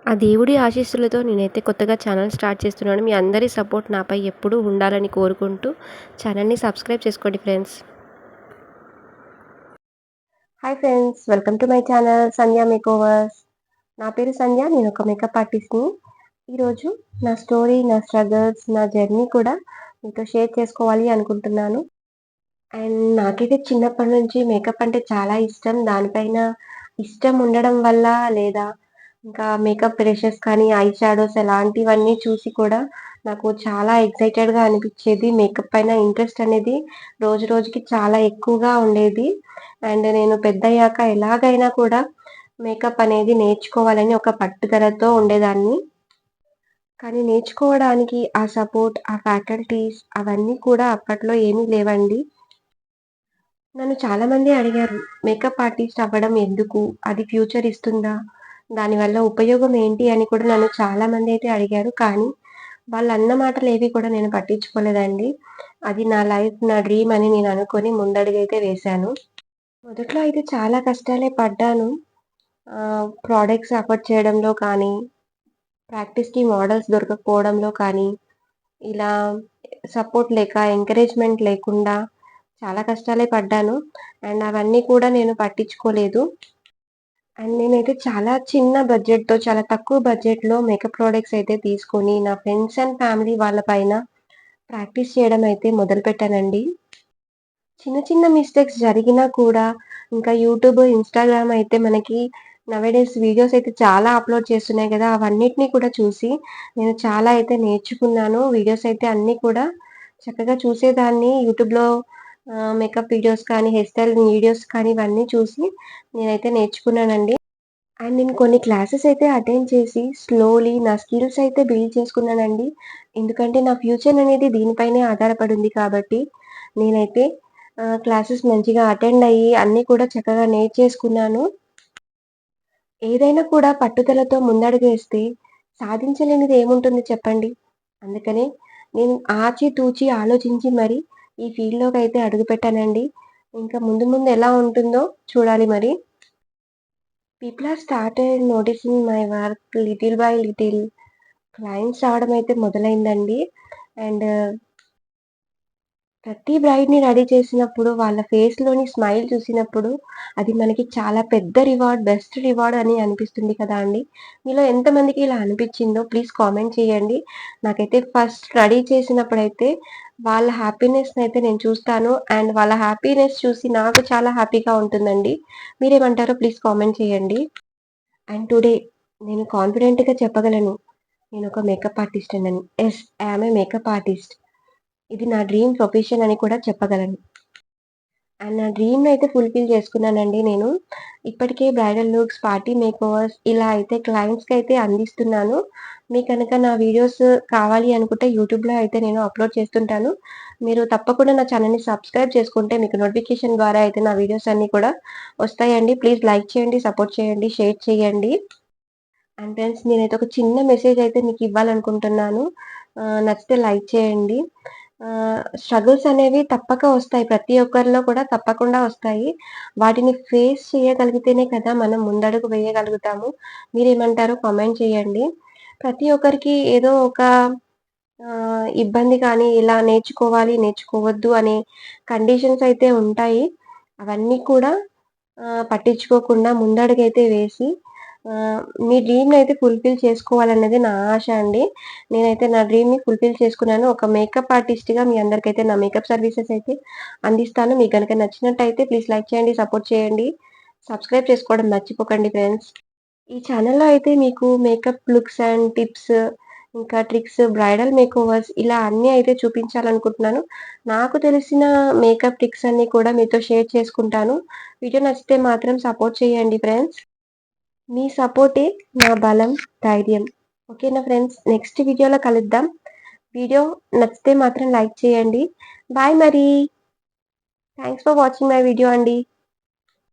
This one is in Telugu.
ఆ దేవుడి ఆశీస్సులతో నేనైతే కొత్తగా ఛానల్ స్టార్ట్ చేస్తున్నాను. మీ అందరి సపోర్ట్ నాపై ఎప్పుడూ ఉండాలని కోరుకుంటూ ఛానల్‌ని సబ్స్క్రైబ్ చేసుకోండి friends. Hi friends, welcome to my channel Sandhya makeovers. నా పేరు సంధ్య. నేను ఒక మేకప్ ఆర్టిస్ట్‌ని. ఈరోజు నా స్టోరీ, నా స్ట్రగల్స్, నా జర్నీ కూడా మీతో షేర్ చేసుకోవాలి అనుకుంటున్నాను. అండ్ నాకైతే చిన్నప్పటి నుంచి మేకప్ అంటే చాలా ఇష్టం. దానిపైన ఇష్టం ఉండడం వల్ల లేదా ఇంకా మేకప్ బ్రషెస్ కానీ, ఐ షాడోస్ అలాంటివన్నీ చూసి కూడా నాకు చాలా ఎక్సైటెడ్‌గా అనిపిచ్చేది. మేకప్ పైన ఇంట్రెస్ట్ అనేది రోజు రోజుకి చాలా ఎక్కువగా ఉండేది. అండ్ నేను పెద్దయ్యాక ఎలాగైనా కూడా మేకప్ అనేది నేర్చుకోవాలని ఒక పట్టుదలతో ఉండేదాన్ని. కానీ నేర్చుకోవడానికి ఆ సపోర్ట్, ఆ ఫ్యాకల్టీస్ అవన్నీ కూడా అప్పట్లో ఏమీ లేవండి. నన్ను చాలామంది అడిగారు, మేకప్ ఆర్టిస్ట్ అవ్వడం ఎందుకు? అది ఫ్యూచర్ ఇస్తుందా? దానివల్ల ఉపయోగం ఏంటి? అని కూడా నన్ను చాలామంది అయితే అడిగారు. కానీ వాళ్ళన్న మాటలేవి కూడా నేను పట్టించుకోలేదండి. అది నా లైఫ్, నా డ్రీమ్ అని నేను అనుకోని ముందడుగైతే వేశాను. మొదట్లో అయితే చాలా కష్టాలే పడ్డాను. ప్రొడక్ట్స్ అఫోర్డ్ చేయడంలో కానీ, ప్రాక్టీస్‌కి మోడల్స్ దొరకకపోవడంలో కానీ, ఇలా సపోర్ట్ లేక, ఎంకరేజ్‌మెంట్ లేకుండా చాలా కష్టాలే పడ్డాను. అండ్ అవన్నీ కూడా నేను పట్టించుకోలేదు. అండ్ నేనైతే చాలా చిన్న బడ్జెట్‌తో, చాలా తక్కువ బడ్జెట్‌లో మేకప్ ప్రొడక్ట్స్ అయితే తీసుకొని, నా ఫ్రెండ్స్ అండ్ ఫ్యామిలీ వాళ్ళ పైన ప్రాక్టీస్ చేయడం అయితే మొదలుపెట్టానండి. చిన్న చిన్న మిస్టేక్స్ జరిగినా కూడా ఇంకా యూట్యూబ్, ఇన్‌స్టాగ్రామ్ అయితే మనకి నౌఎడేస్ వీడియోస్ అయితే చాలా అప్‌లోడ్ చేస్తున్నాయి గదా! అవన్నిటిని కూడా చూసి నేను చాలా అయితే నేర్చుకున్నాను. వీడియోస్ అయితే అన్నీ కూడా చక్కగా చూసేదాన్ని. యూట్యూబ్‌లో మేకప్ వీడియోస్ కానీ, హెయిర్ స్టైల్ వీడియోస్ కానీ ఇవన్నీ చూసి నేనైతే నేర్చుకున్నానండి. అండ్ నేను కొన్ని క్లాసెస్ అయితే అటెండ్ చేసి స్లోలీ నా స్కిల్స్ అయితే బిల్డ్ చేసుకున్నానండి. ఎందుకంటే నా ఫ్యూచర్ అనేది దీనిపైనే ఆధారపడి ఉంది కాబట్టి నేనైతే క్లాసెస్ మంచిగా అటెండ్ అయ్యి అన్నీ కూడా చక్కగా నేర్చేసుకున్నాను. ఏదైనా కూడా పట్టుదలతో ముందడుగేస్తే సాధించలేనిది ఏముంటుంది చెప్పండి? అందుకనే నేను ఆచితూచి ఆలోచించి మరి ఈ ఫీల్డ్‌లోకైతే అడుగుపెట్టానండి. ఇంకా ముందు ముందు ఎలా ఉంటుందో చూడాలి మరి. People are started noticing my work little by little. Clients రావడం అయితే మొదలైందండి. అండ్ ప్రతి బ్రైడ్‌ని రెడీ చేసినప్పుడు వాళ్ళ ఫేస్‌లోని స్మైల్ చూసినప్పుడు అది మనకి చాలా పెద్ద రివార్డ్, బెస్ట్ రివార్డ్ అని అనిపిస్తుంది కదా అండి. మీలో ఎంతమందికి ఇలా అనిపిచ్చిందో ప్లీజ్ కామెంట్ చేయండి. నాకైతే ఫస్ట్ రెడీ చేసినప్పుడైతే వాళ్ళ హ్యాపీనెస్‌నైతే నేను చూస్తాను. అండ్ వాళ్ళ హ్యాపీనెస్ చూసి నాకు చాలా హ్యాపీగా ఉంటుందండి. మీరేమంటారో ప్లీజ్ కామెంట్ చేయండి. అండ్ టుడే నేను కాన్ఫిడెంట్‌గా చెప్పగలను. నేనొక మేకప్ ఆర్టిస్ట్ అనని. Yes, I am a makeup artist. ఇది నా డ్రీమ్ ప్రొఫెషన్ అని కూడా చెప్పగలను. అండ్ నా డ్రీమ్‌నయితే ఫుల్‌ఫిల్ చేసుకున్నానండి నేను. ఇప్పటికే బ్రైడల్ లుక్స్, పార్టీ మేకోవర్స్ ఇలా అయితే క్లయింట్స్‌కైతే అందిస్తున్నాను. మీకు గనక నా వీడియోస్ కావాలి అనుకుంటే యూట్యూబ్‌లో అయితే నేను అప్‌లోడ్ చేస్తుంటాను. మీరు తప్పకుండా నా ఛానెల్‌ని సబ్స్క్రైబ్ చేసుకుంటే మీకు నోటిఫికేషన్ ద్వారా అయితే నా వీడియోస్ అన్నీ కూడా వస్తాయండి. ప్లీజ్ లైక్ చేయండి, సపోర్ట్ చేయండి, షేర్ చేయండి. అండ్ ఫ్రెండ్స్, నేనైతే ఒక చిన్న మెసేజ్ అయితే మీకు ఇవ్వాలనుకుంటున్నాను. నచ్చితే లైక్ చేయండి. స్ట్రగుల్స్ అనేవి తప్పక వస్తాయి. ప్రతి ఒక్కరిలో కూడా తప్పకుండా వస్తాయి. వాటిని ఫేస్ చేయగలిగితేనే కదా మనం ముందడుగు వేయగలుగుతాము. మీరేమంటారో కామెంట్ చేయండి. ప్రతి ఒక్కరికి ఏదో ఒక ఇబ్బంది కానీ, ఇలా నేర్చుకోవాలి, నేర్చుకోవద్దు అనే కండిషన్స్ అయితే ఉంటాయి. అవన్నీ కూడా పట్టించుకోకుండా ముందడుగైతే వేసి మీ డ్రీమ్‌నయితే ఫుల్‌ఫిల్ చేసుకోవాలన్నది నా ఆశ అండి. నేనైతే నా డ్రీమ్‌ని ఫుల్‌ఫిల్ చేసుకున్నాను. ఒక మేకప్ ఆర్టిస్ట్‌గా మీ అందరికైతే నా మేకప్ సర్వీసెస్ అయితే అందిస్తాను. మీకు గనక నచ్చినట్టయితే ప్లీజ్ లైక్ చేయండి, సపోర్ట్ చేయండి. సబ్స్క్రైబ్ చేసుకోవడం మర్చిపోకండి ఫ్రెండ్స్. ఈ ఛానెల్‌లో అయితే మీకు మేకప్ లుక్స్ అండ్ టిప్స్, ఇంకా ట్రిక్స్, బ్రైడల్ మేకోవర్స్ ఇలా అన్నీ అయితే చూపించాలనుకుంటున్నాను. నాకు తెలిసిన మేకప్ ట్రిక్స్ అన్నీ కూడా మీతో షేర్ చేసుకుంటాను. వీడియో నచ్చితే మాత్రం సపోర్ట్ చేయండి ఫ్రెండ్స్. మీ సపోర్టే నా బలం, ధైర్యం. ఓకేనా ఫ్రెండ్స్? నెక్స్ట్ వీడియోలో కలుద్దాం. వీడియో నచ్చితే మాత్రం లైక్ చేయండి. బాయ్ మరి. Thanks for watching my video అండి.